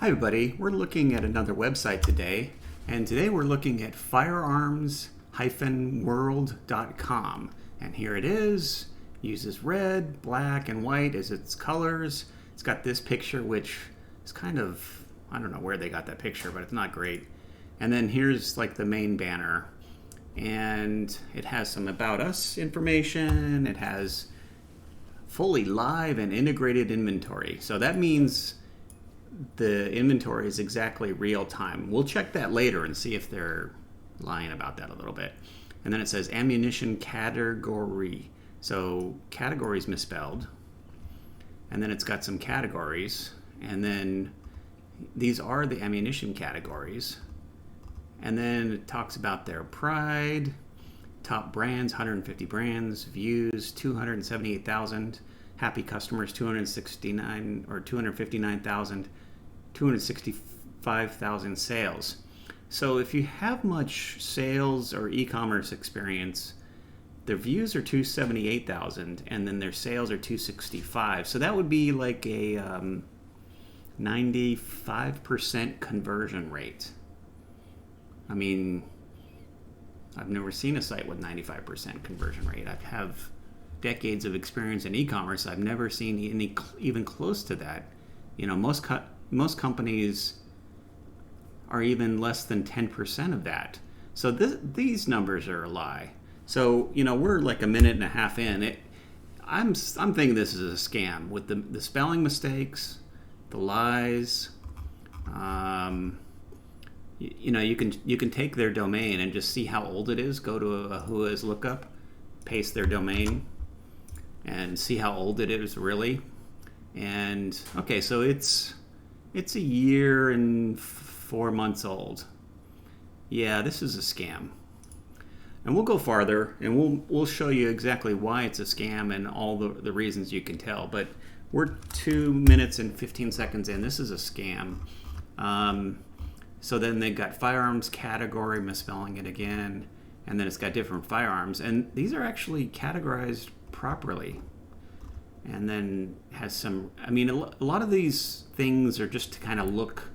Hi everybody, we're looking at another website today, and today we're looking at Firearms-World.com. And here it is, uses red, black, and white as its colors. It's got this picture, which is kind of, I don't know where they got that picture, but it's not great. And then here's like the main banner, and it has some About Us information. It has fully live and integrated inventory. So that means the inventory is exactly real time. We'll check that later and see if they're lying about that a little bit. And then it says ammunition category. So category is misspelled. And then it's got some categories. And then these are the ammunition categories. And then it talks about their pride, top brands, 150 brands, views, 278,000, happy customers, 269 or 259,000. 265,000 sales. So if you have much sales or e-commerce experience, their views are 278,000 and then their sales are 265. So that would be like a 95% conversion rate. I mean, I've never seen a site with 95% conversion rate. I have decades of experience in e-commerce. I've never seen any even close to that. You know, most companies are even less than 10% of that. So these numbers are a lie. So, you know, we're like a minute and a half in. I'm thinking this is a scam with the spelling mistakes, the lies. You know, you can take their domain and just see how old it is. Go to a Whois lookup, paste their domain, and see how old it is really. And okay, so it's a year and 4 months old. Yeah, this is a scam. And we'll go farther, and we'll show you exactly why it's a scam and all the reasons you can tell. But we're 2 minutes and 15 seconds in. This is a scam. So then they've got firearms category, misspelling it again, and then it's got different firearms. And these are actually categorized properly. And then has some, I mean, a lot of these things are just to kind of look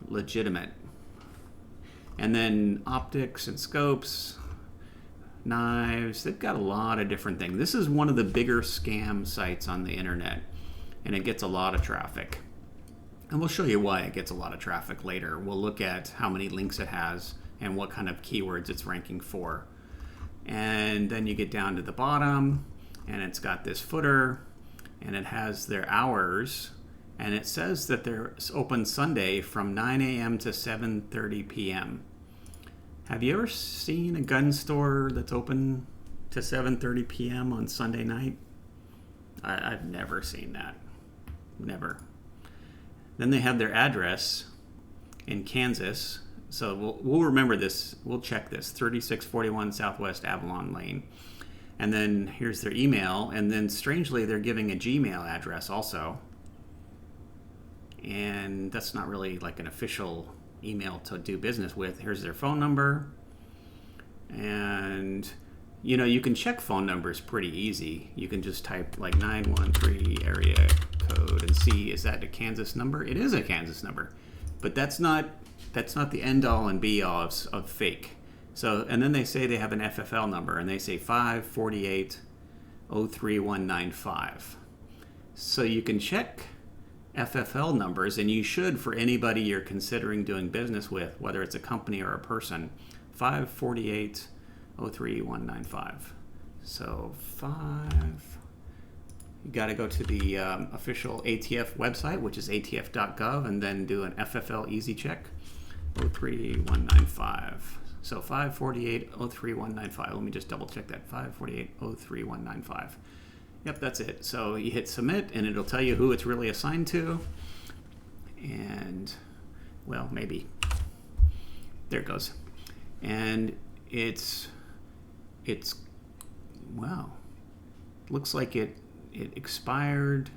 legitimate. And then optics and scopes, knives, they've got a lot of different things. This is one of the bigger scam sites on the internet, and it gets a lot of traffic. And we'll show you why it gets a lot of traffic later. We'll look at how many links it has and what kind of keywords it's ranking for. And then you get down to the bottom, and it's got this footer, and it has their hours, and it says that they're open Sunday from 9 a.m. to 7:30 p.m. Have you ever seen a gun store that's open to 7:30 p.m. on Sunday night? I've never seen that. Never. Then they have their address in Kansas. So we'll remember this. We'll check this. 3641 Southwest Avalon Lane. And then here's their email, and then strangely they're giving a Gmail address also. And that's not really like an official email to do business with. Here's their phone number. And, you know, you can check phone numbers pretty easy. You can just type like 913 area code and see, is that a Kansas number? It is a Kansas number. But that's not the end all and be all of fake. So, and then they say they have an FFL number, and they say 548-03195. So you can check FFL numbers, and you should for anybody you're considering doing business with, whether it's a company or a person. 548-03195. So you got to go to the official ATF website, which is atf.gov, and then do an FFL easy check, 03195. So 548-03195. Let me just double check that. 548-03195. Yep, that's it. So you hit submit, and it'll tell you who it's really assigned to. And, well, maybe. There it goes. And it's wow. Looks like it expired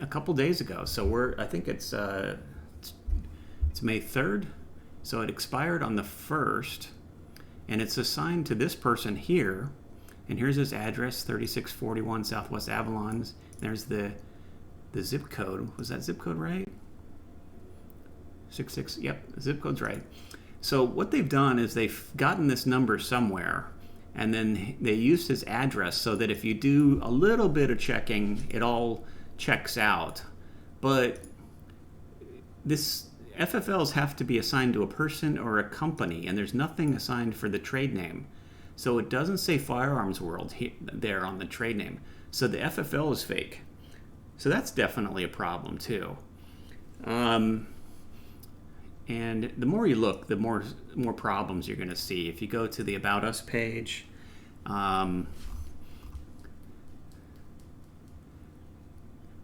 a couple days ago. So I think it's May 3rd. So it expired on the 1st, and it's assigned to this person here. And here's his address, 3641 Southwest Avalon. There's the zip code. Was that zip code right? 566. Yep, the zip code's right. So what they've done is they've gotten this number somewhere, and then they used his address so that if you do a little bit of checking, it all checks out. But this FFLs have to be assigned to a person or a company, and there's nothing assigned for the trade name. So it doesn't say Firearms-World there on the trade name. So the FFL is fake. So that's definitely a problem too. And the more you look, the more problems you're going to see. If you go to the About Us page, and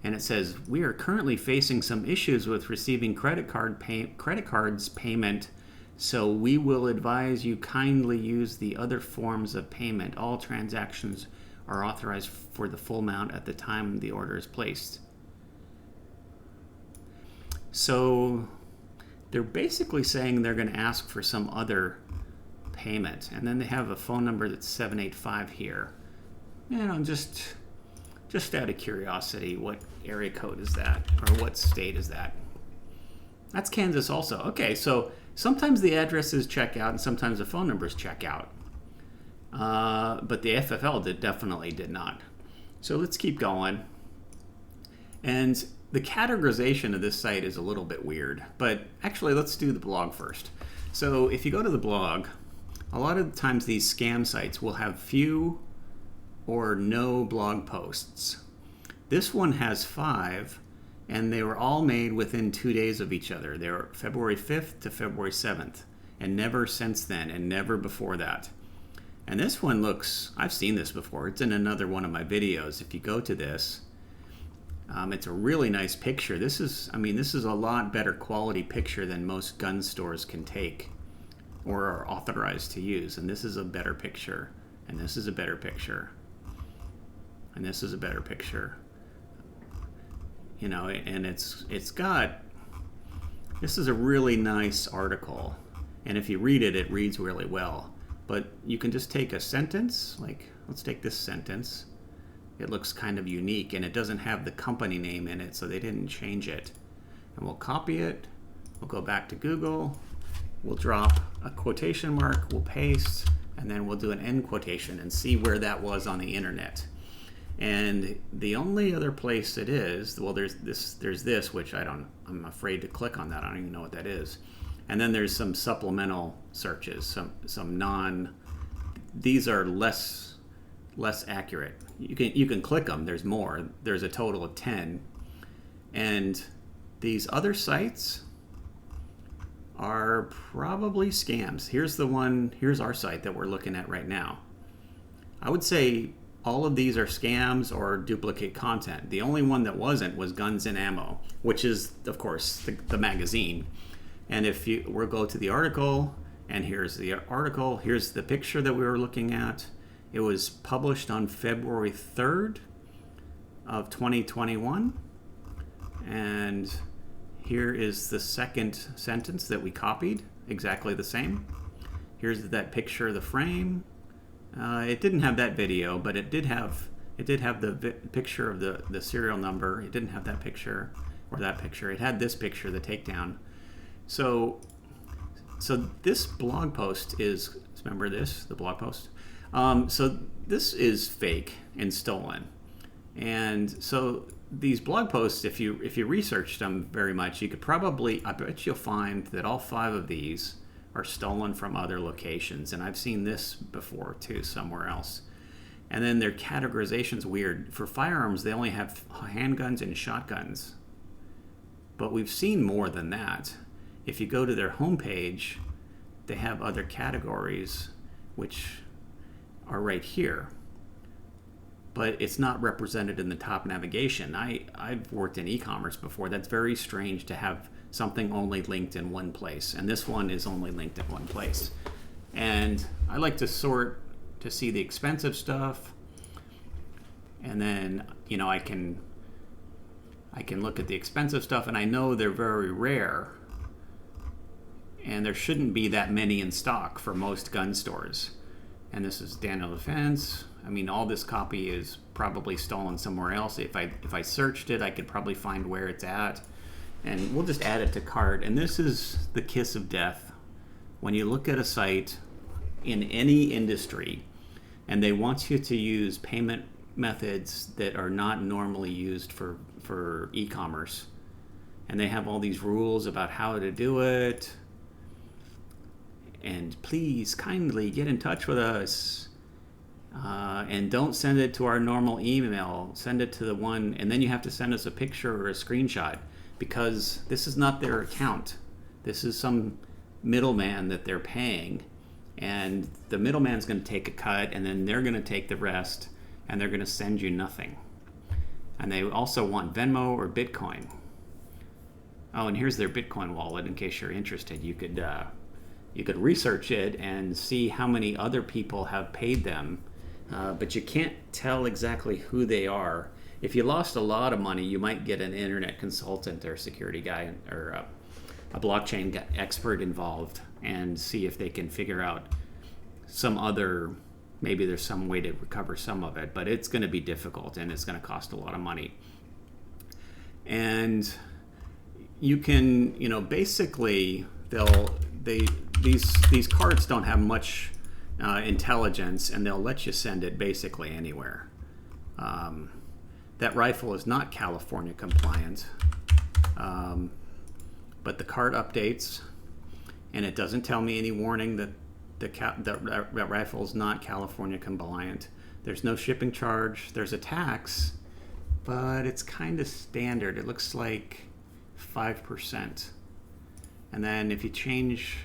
it says, we are currently facing some issues with receiving credit cards payment, so we will advise you kindly use the other forms of payment. All transactions are authorized for the full amount at the time the order is placed. So they're basically saying they're going to ask for some other payment, and then they have a phone number that's 785 here. Just out of curiosity, what area code is that, or what state is that? That's Kansas also. Okay, so sometimes the addresses check out and sometimes the phone numbers check out. But the FFL definitely did not. So let's keep going. And the categorization of this site is a little bit weird, but actually let's do the blog first. So if you go to the blog, a lot of times these scam sites will have few or no blog posts. This one has 5, and they were all made within 2 days of each other. They were February 5th to February 7th, and never since then, and never before that. And this one looks, I've seen this before, it's in another one of my videos. If you go to this, it's a really nice picture. This is a lot better quality picture than most gun stores can take or are authorized to use. And this is a better picture, and this is a better picture, and this is a better picture. And it's got, this is a really nice article, and if you read it, it reads really well. But you can just take a sentence, like let's take this sentence. It looks kind of unique, and it doesn't have the company name in it, so they didn't change it. And we'll copy it, we'll go back to Google, we'll drop a quotation mark, we'll paste, and then we'll do an end quotation and see where that was on the internet. And the only other place it is, well, there's this, which I'm afraid to click on that. I don't even know what that is. And then there's some supplemental searches, these are less accurate. You can click them. There's more. There's a total of 10. And these other sites are probably scams. Here's our site that we're looking at right now. I would say all of these are scams or duplicate content. The only one that wasn't was Guns and Ammo, which is, of course, the magazine. And if we'll go to the article, and here's the article, here's the picture that we were looking at. It was published on February 3rd of 2021. And here is the second sentence that we copied, exactly the same. Here's that picture of the frame. It didn't have that video, but it did have the picture of the serial number. It didn't have that picture or that picture. It had this picture, the takedown. So this blog post is, remember this, the blog post? So this is fake and stolen. And so these blog posts, if you researched them very much, you could probably, I bet you'll find that all 5 of these are stolen from other locations. And I've seen this before too, somewhere else. And then their categorization's weird. For firearms, they only have handguns and shotguns. But we've seen more than that. If you go to their homepage, they have other categories, which are right here. But it's not represented in the top navigation. I've worked in e-commerce before. That's very strange to have something only linked in one place. And this one is only linked in one place. And I like to sort to see the expensive stuff. And then, I can look at the expensive stuff, and I know they're very rare. And there shouldn't be that many in stock for most gun stores. And this is Daniel Defense. All this copy is probably stolen somewhere else. If I searched it, I could probably find where it's at. And we'll just add it to cart. And this is the kiss of death. When you look at a site in any industry and they want you to use payment methods that are not normally used for e-commerce, and they have all these rules about how to do it, and please kindly get in touch with us, and don't send it to our normal email, send it to the one, and then you have to send us a picture or a screenshot, because this is not their account. This is some middleman that they're paying, and the middleman's going to take a cut, and then they're going to take the rest, and they're going to send you nothing. And they also want Venmo or Bitcoin. Oh, and here's their Bitcoin wallet in case you're interested. You could research it and see how many other people have paid them, but you can't tell exactly who they are. If you lost a lot of money, you might get an internet consultant or security guy or a blockchain expert involved and see if they can figure out some other, maybe there's some way to recover some of it, but it's going to be difficult and it's going to cost a lot of money. And you can, basically these cards don't have much intelligence, and they'll let you send it basically anywhere. That rifle is not California compliant, but the cart updates, and it doesn't tell me any warning that that rifle is not California compliant. There's no shipping charge. There's a tax, but it's kind of standard. It looks like 5%. And then if you change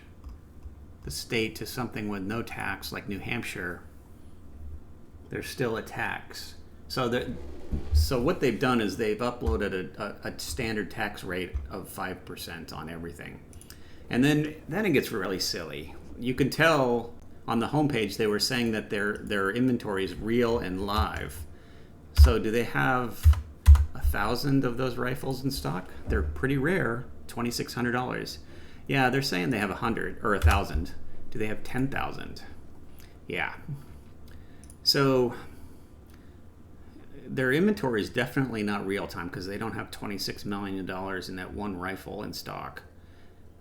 the state to something with no tax, like New Hampshire, there's still a tax. So what they've done is they've uploaded a standard tax rate of 5% on everything. And then it gets really silly. You can tell on the homepage they were saying that their inventory is real and live. So do they have 1,000 of those rifles in stock? They're pretty rare, $2,600. Yeah, they're saying they have 100 or 1,000. Do they have 10,000? Yeah. So their inventory is definitely not real time because they don't have $26 million in that one rifle in stock.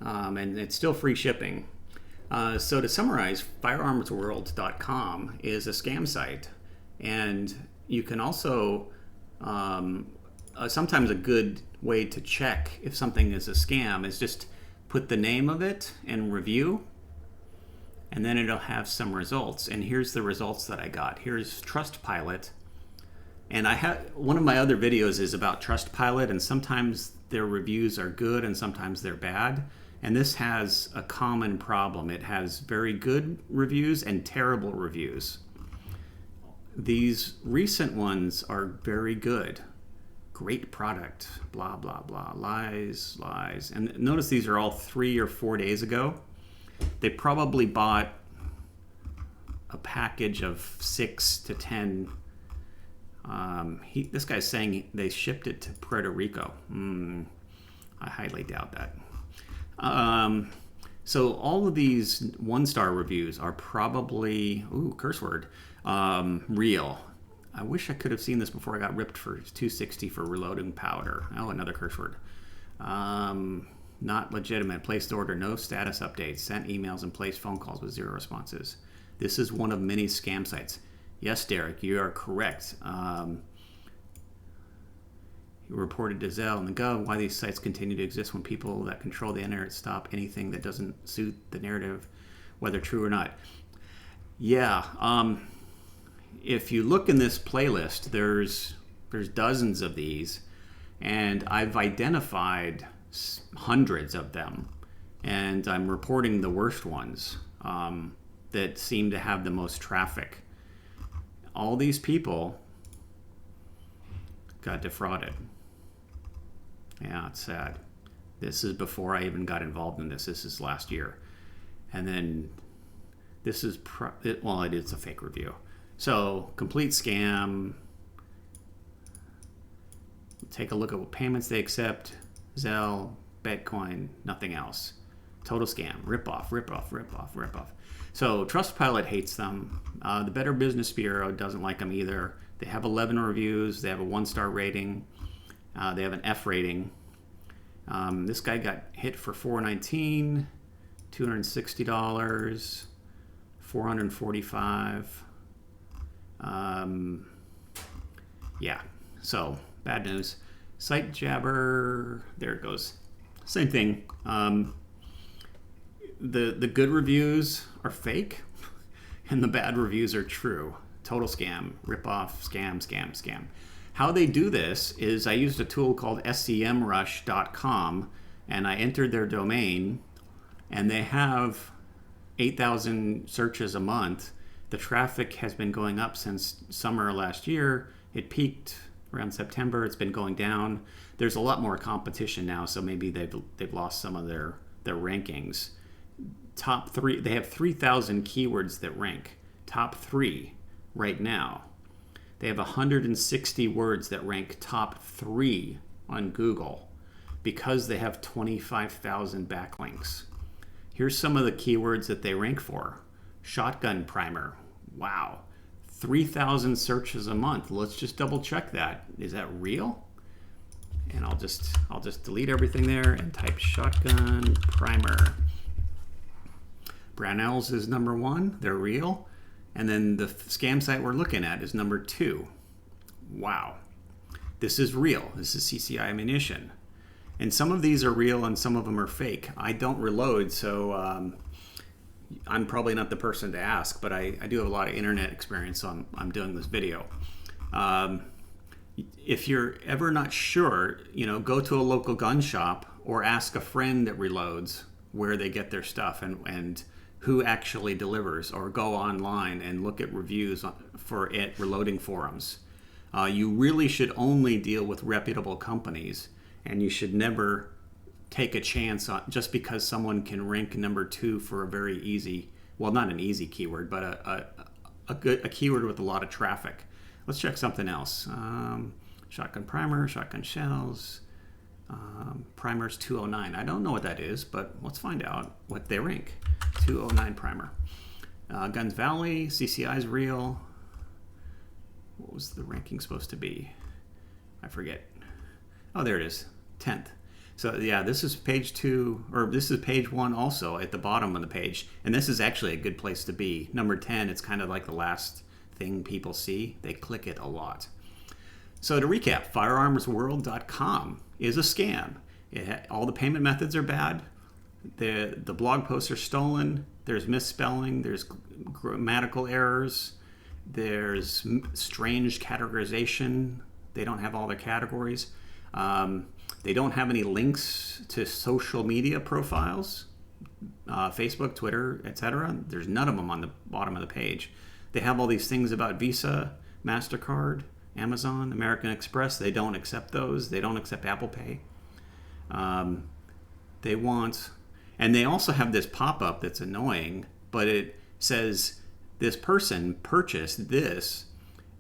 And it's still free shipping. So to summarize, Firearms-World.com is a scam site. And you can also, sometimes a good way to check if something is a scam is just put the name of it and review, and then it'll have some results. And here's the results that I got. Here's Trustpilot. And one of my other videos is about Trustpilot, and sometimes their reviews are good and sometimes they're bad. And this has a common problem. It has very good reviews and terrible reviews. These recent ones are very good. Great product, blah, blah, blah, lies. And notice these are all 3 or 4 days ago. They probably bought a package of 6 to 10. This guy's saying they shipped it to Puerto Rico. I highly doubt that. So all of these 1-star reviews are probably, curse word, real. I wish I could have seen this before I got ripped for $260 for reloading powder. Oh, another curse word. Not legitimate. Placed order, no status updates. Sent emails and placed phone calls with 0 responses. This is one of many scam sites. Yes, Derek, you are correct. You reported to Zelle and the Gov why these sites continue to exist when people that control the internet stop anything that doesn't suit the narrative, whether true or not. Yeah. If you look in this playlist, there's dozens of these, and I've identified hundreds of them, and I'm reporting the worst ones that seem to have the most traffic. All these people got defrauded. Yeah, it's sad. This is before I even got involved in this. This is last year. And then this is, it is a fake review. So, complete scam. Take a look at what payments they accept. Zelle, Bitcoin, nothing else. Total scam. Rip off. So, Trustpilot hates them. The Better Business Bureau doesn't like them either. They have 11 reviews. They have a 1-star rating. They have an F rating. This guy got hit for $419, $260, $445. Yeah, so bad news. Site Jabber, there it goes. Same thing. The good reviews are fake, and the bad reviews are true. Total scam, ripoff, scam. How they do this is I used a tool called SEMrush.com, and I entered their domain, and they have 8,000 searches a month. The traffic has been going up since summer last year. It peaked around September. It's been going down. There's a lot more competition now, so maybe they've lost some of their rankings. Top 3, they have 3,000 keywords that rank. Top 3 right now. They have 160 words that rank top 3 on Google because they have 25,000 backlinks. Here's some of the keywords that they rank for. Shotgun primer. Wow. 3,000 searches a month. Let's just double check that. Is that real? And I'll just delete everything there and type shotgun primer. Brownells is number 1. They're real. And then the scam site we're looking at is number 2. Wow. This is real. This is CCI ammunition. And some of these are real and some of them are fake. I don't reload, so I'm probably not the person to ask, but I do have a lot of internet experience, so I'm doing this video. If you're ever not sure, go to a local gun shop or ask a friend that reloads where they get their stuff and who actually delivers, or go online and look at reviews for it reloading forums. You really should only deal with reputable companies, and you should never take a chance on just because someone can rank number 2 for a very easy, well, not an easy keyword, but a keyword with a lot of traffic. Let's check something else. Shotgun primer, shotgun shells, primers 209. I don't know what that is, but let's find out what they rank. 209 primer. Guns Valley, CCI is real. What was the ranking supposed to be? I forget. Oh, there it is, 10th. So yeah, this is page 2, or this is page 1 also at the bottom of the page. And this is actually a good place to be. Number 10, it's kind of like the last thing people see. They click it a lot. So to recap, Firearms-World.com is a scam. All the payment methods are bad. The blog posts are stolen. There's misspelling. There's grammatical errors. There's strange categorization. They don't have all their categories. They don't have any links to social media profiles, Facebook, Twitter, etc. There's none of them on the bottom of the page. They have all these things about Visa, MasterCard, Amazon, American Express. They don't accept those. They don't accept Apple Pay. And they also have this pop-up that's annoying, but it says this person purchased this,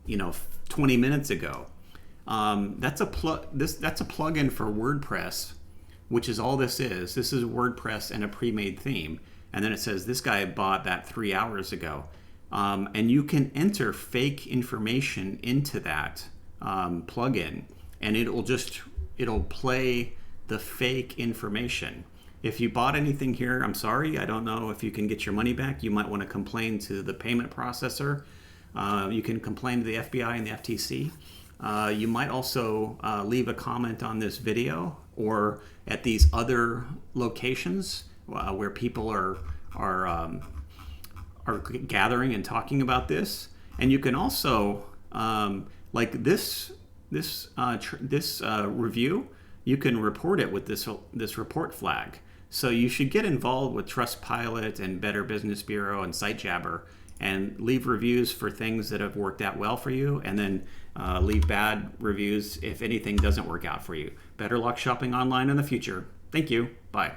20 minutes ago. That's a plugin for WordPress, which is all this is. This is WordPress and a pre-made theme. And then it says this guy bought that 3 hours ago. And you can enter fake information into that plugin, and it'll play the fake information. If you bought anything here, I'm sorry. I don't know if you can get your money back. You might want to complain to the payment processor. You can complain to the FBI and the FTC. You might also leave a comment on this video or at these other locations where people are gathering and talking about this. And you can also, like this review, you can report it with this report flag. So you should get involved with Trustpilot and Better Business Bureau and SiteJabber and leave reviews for things that have worked out well for you, and then leave bad reviews if anything doesn't work out for you. Better luck shopping online in the future. Thank you. Bye.